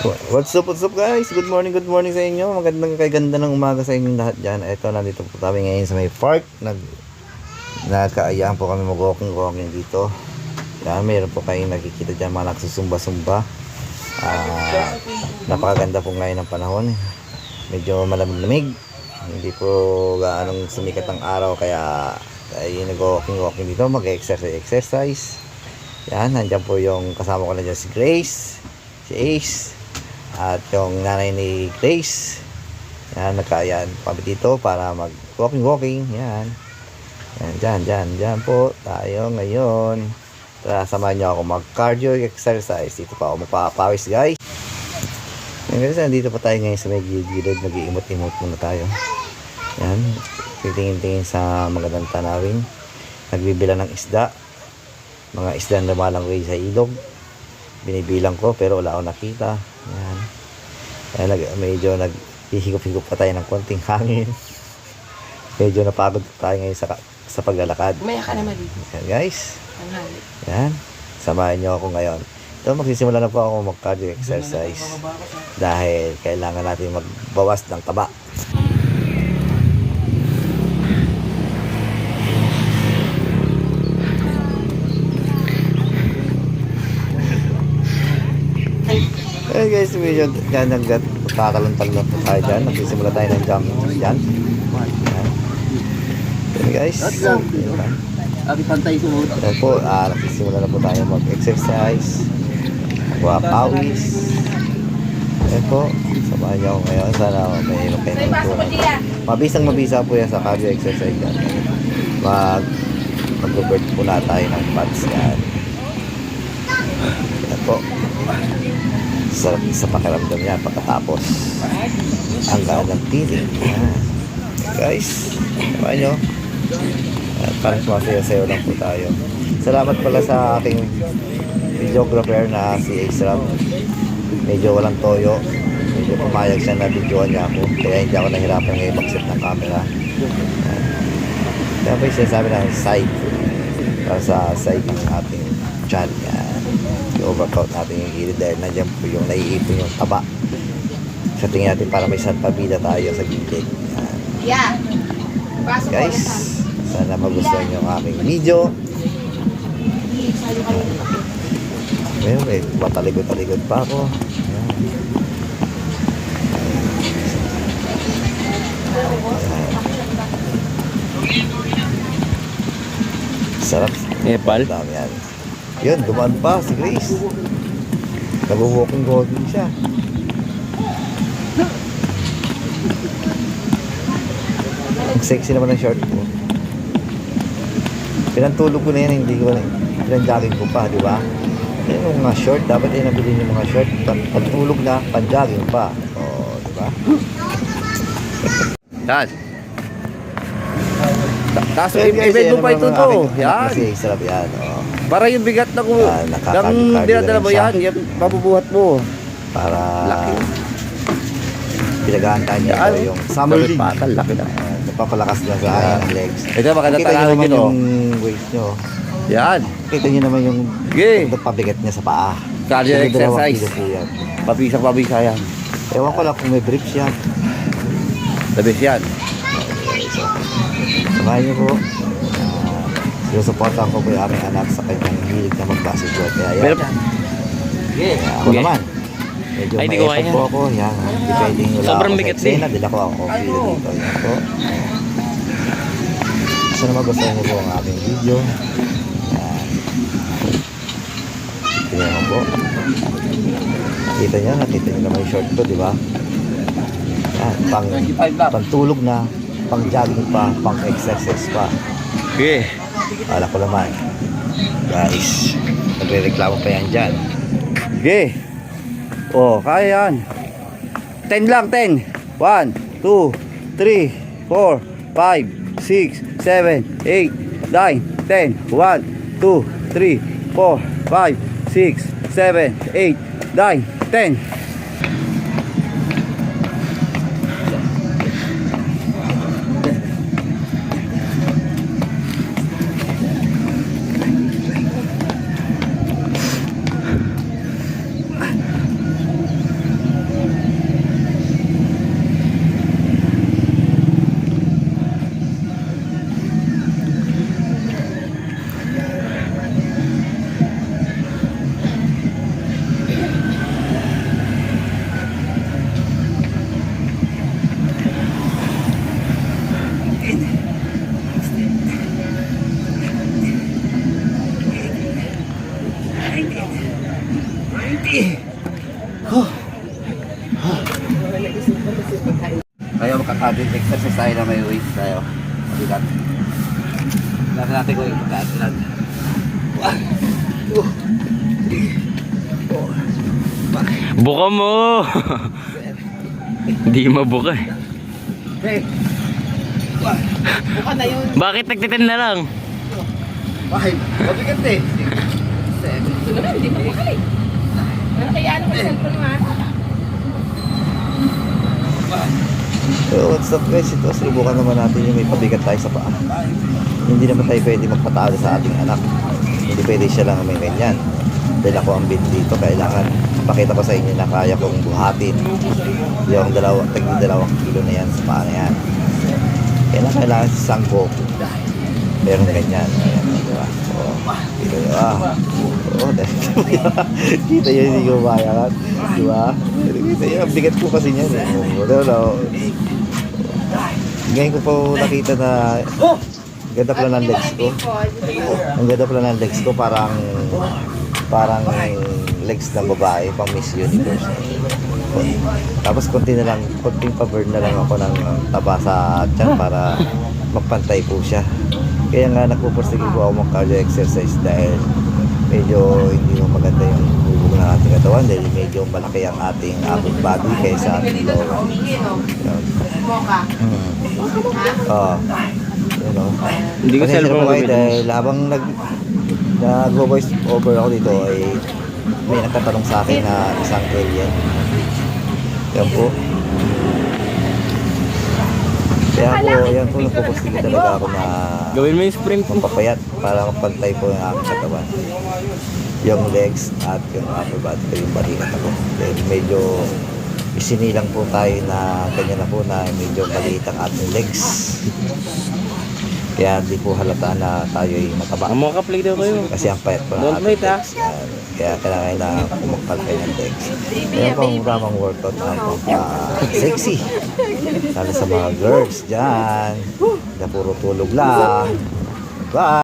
What's up guys? Good morning sa inyo. Magandang kaganda ng umaga sa inyong lahat dyan. Ito, nandito po kami ngayon sa may park. Nagkaayaan po kami mag-walking dito. Yan, mayroon po kayong nakikita dyan mga nagsusumba-sumba. Napakaganda po ngayon ng panahon. Medyo malamig. Hindi po gaanong sumikat ang araw, kaya tayo nag-walking dito, mag-exercise. Yan, nandyan po yung kasama ko na dyan, si Grace, si Ace, at yung nanay ni Grace. Yan, nagkayaan kami dito para mag-walking. Yan. Yan, dyan po tayo ngayon. Tara, samahan nyo ako mag-cardio exercise. Dito pa ako magpapawis, guys. Yan, guys, nandito pa tayo ngayon sa may gilid. Nag-iimot-imot muna tayo. Yan, titingin-tingin sa magandang tanawin. Nagbibila ng isda. Mga isda na lumalangway sa ilog. Binibilang ko pero wala akong nakita. Yan. Medyo naghihigop-higop pa tayo ng konting hangin. Medyo napagod tayo ngayon sa paglalakad. Umaya ka naman dito. Yan, guys. Yan. Samahan nyo ako ngayon. Ito, magsisimula na po ako mag-cardio exercise. Dahil kailangan natin magbawas ng taba. Hey guys, medyo kakalantag na po tayo dyan. Nagsisimula tayo ng jump dyan. Hey guys. Ayan po, nagsisimula na po tayo mag-exercise, magpapawis. Ayan po, samahan niyo ako ngayon. Sana may makaintunan. Mabisa po yan sa cardio exercise dyan. Mag-revert po na tayo ng pads yan. Ayan po. Sa pakiramdam niya pagkatapos ang gaan ng tiling. Guys, samahan nyo. Parang sumasayo-sayo lang po tayo. Salamat pala sa aking videographer na si Ace Ram. Medyo walang toyo. Medyo pumayag siya na videoan niya ako, kaya hindi ako nahirapan ngayon mag-set ng camera. Kaya pa yung sinasabi ng side, para sa side ng ating channel. I-overcoat natin yung gilid dahil nandiyan po yung naiipon yung taba. Sa tingin natin para may sanpabida tayo sa gilid. Yan. Guys, sana magustuhan nyo ang aming video. Ngayon, matalikod-talikod pa ako. Sarap. Nepal. Dami yan. Yun, dumaan pa si Grace. Nag-walking siya. Ang sexy naman ng short ko. Pinantulog ko na yan, hindi ko na. Pinanjogging ko pa, di ba? Yan yung mga short, dapat ay nabili yung mga short. Pagtulog na, panjogging pa. O, di ba? Yan. Taas i-bed mo pa ito to. Yan. Kasi sarap yan. Para yung bigat na ko. Nang dinadala mo yan, mabubuhat mo. Para laki. Pinag-aantaan niya ko yung summer league. Laki na. Nagpapalakas na sa ng legs. Ito makita Kita nyo naman yung weight nyo. Yan. Kita nyo naman yung pabigat niya sa paa. Cardio exercise. Pabisa yan. Ewan ko lang kung may briefs yan. Labis yan. Samahan nyo po. Sinusuportahan ko po yung aming anak sa kanyang hilig na mag-basketball. Kaya yan. Ako naman. Medyo may po ako. Yan. Depending wala sobrang ako bigat sa eksena. Dila ko ako pila dito. Yan po. Sana magustuhan nyo po ang aming video. Yan. Tingnan mo po. Nakita nyo naman yung short ko, di ba? Yan. Pang-tulog na. Pang-jogging pa. Pang-exercise pa. Okay. Kala ko naman. Guys, nagre-reklamo pa yan dyan. Okay. Oh, kaya yan. 10 lang, 10. 1, 2, 3, 4, 5, 6, 7, 8, 9, 10. 1, 2, 3, 4, 5, 6, 7, 8, 9, 10. Kaya makakadit exercise tayo na may weight tayo. Mabigat. Lahat natin ko yung pagkatilan. 1, 2, 3, 4, 5. Buka mo! Hindi mabuka eh. Hey! Buka na yun. Bakit nagtitin na lang? 5. Mabigat eh. 7. Ito naman, hindi mabuka eh. Pero kaya ano ka cellphone mo ha? So what's up guys, ito subukan naman natin yung may pabigat tayo sa paa. Hindi naman tayo pwede magpatalo sa ating anak. Hindi pwede siya lang may ganyan. Dahil ako ang bid dito, kailangan pakita ko sa inyo na kaya kong buhatin yung 2 kilo na yan sa paa na yan. Kailangan si Sangko meron ganyan. Ayan, diba? Kita yun, hindi ko mayangan. Diba? Kita yun, ang bigat ko kasi niyan eh. Ngayon ko po nakita na ganda pala ng legs ko. Ang ganda pala ng legs ko, parang legs ng babae, pang Miss Universe. Tapos konting pa-burn na lang ako ng taba sa tiyan para magpantay po siya. Kaya nga nagpupursige po ako mag-cardio exercise dahil medyo hindi mo maganda yung bubog ng ating katawan dahil medyo malaki ang ating upper body kaysa ating lower. Mocha. Oo. You know. Hindi ko Pasensya cellphone na po kayo gamitin. dahil habang nag-voice over ako dito ay may nagtatanong sa akin na isang alien. Yan po. Yan po nagpupursige talaga ako na Gawin mo yung sprint mo. papayat para mapantay po yung aking katawan. Yung legs at yung upper body ko, yung balikat ako. Dahil medyo isinilang po tayo na ganyan na po na medyo maliit ang ating legs. Kaya hindi po halata na tayo ay mataba. Ang mga ka-play daw kayo. Kasi ang payat po ng Don't ating wait, legs. Kaya kailangan kumakpalpay ng legs. Kaya po ang tamang workout na sexy. Lalo sa mga girls dyan. Na puro tulog lang. Bye!